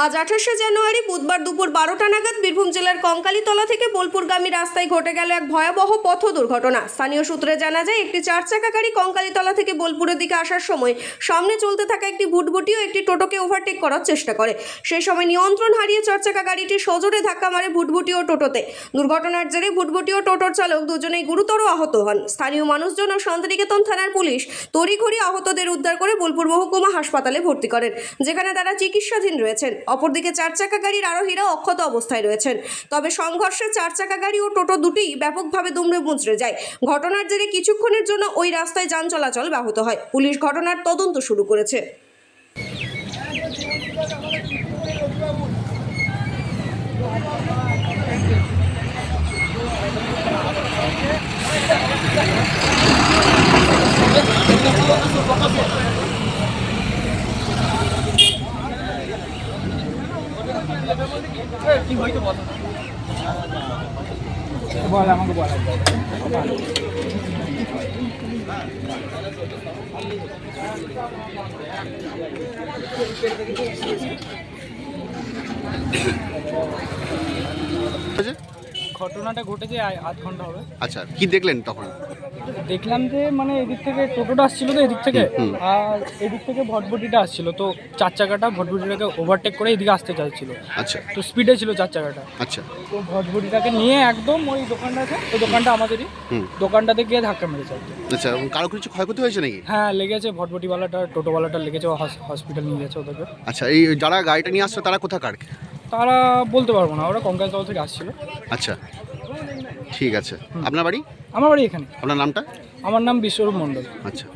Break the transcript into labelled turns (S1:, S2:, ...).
S1: আজ 28শে জানুয়ারি বুধবার দুপুর 12টা নাগাদ বীরভূম জেলার কঙ্কালীতলা থেকে বোলপুরগামী রাস্তায় ঘটে গেল এক ভয়াবহ পথ দুর্ঘটনা। স্থানীয় সূত্রে জানা যায়, একটি চারচাকা গাড়ি কঙ্কালীতলা থেকে বোলপুরের দিকে আসার সময় সামনে চলতে থাকা একটি ভুটভুটি ও একটি টোটোকে ওভারটেক করার চেষ্টা করে। সেই সময় নিয়ন্ত্রণ হারিয়ে চারচাকা গাড়িটি সজোরে ধাক্কা মারে ভুটভুটি ও টোটোতে। দুর্ঘটনার জেরে ভুটভুটি ও টোটোর চালক দুজনেই গুরুতর আহত হন। স্থানীয় মানুষজন ও শান্তিনিকেতন থানার পুলিশ তড়িঘড়ি আহতদের উদ্ধার করে বোলপুর মহকুমা হাসপাতালে ভর্তি করেন, যেখানে তারা চিকিৎসাধীন রয়েছেন। অপরদিকে চারচাকা গাড়ির আরোহীরা অক্ষত অবস্থায় রয়েছেন। তবে সংঘর্ষে চারচাকা গাড়ি ও টোটো দুটিই ব্যাপকভাবে দুমড়ে মুচড়ে যায়। ঘটনার জেরে কিছুক্ষণের জন্য ওই রাস্তায় যান চলাচল ব্যাহত হয়। পুলিশ ঘটনার তদন্ত শুরু করেছে।
S2: বল আমাকে বল ঘটনাটা ঘটেছে আধ ঘন্টা হবে।
S3: আচ্ছা, কি দেখলেন তখন?
S2: দেখলাম যে মানে এদিক থেকে টোটোটা আসছিল তো এদিক থেকে, আর এদিক থেকে ভটভটিটা আসছিল, তো চার চাকাটা ভটভটিটাকে ওভারটেক করে এদিকে আসতে চাইছিল।
S3: আচ্ছা,
S2: তো স্পিডে ছিল চার চাকাটা।
S3: আচ্ছা,
S2: তো ভটভটিটাকে নিয়ে একদম ওই দোকানটা আছে, ওই দোকানটা আমাদেরই, দোকানটাতে গিয়ে ধাক্কা মেরেছে।
S3: আচ্ছা, কারো কিছু ক্ষয়ক্ষতি হয়েছে নাকি?
S2: হ্যাঁ লেগেছে, ভটভটিওয়ালাটা টোটোওয়ালাটা লেগেছে, হসপিটাল নিয়ে গেছে ওদেরকে।
S3: আচ্ছা, এই যারা গাড়িটা নিয়ে আসছে তারা কোথাকার?
S2: তারা বলতে পারবো না, ওরা কঙ্কালতলা থেকে আসছিল।
S3: আচ্ছা, ঠিক আছে। আপনার বাড়ি?
S2: আমার বাড়ি এখানে।
S3: আপনার নামটা?
S2: আমার নাম বিশ্বরূপ মণ্ডল।
S3: আচ্ছা।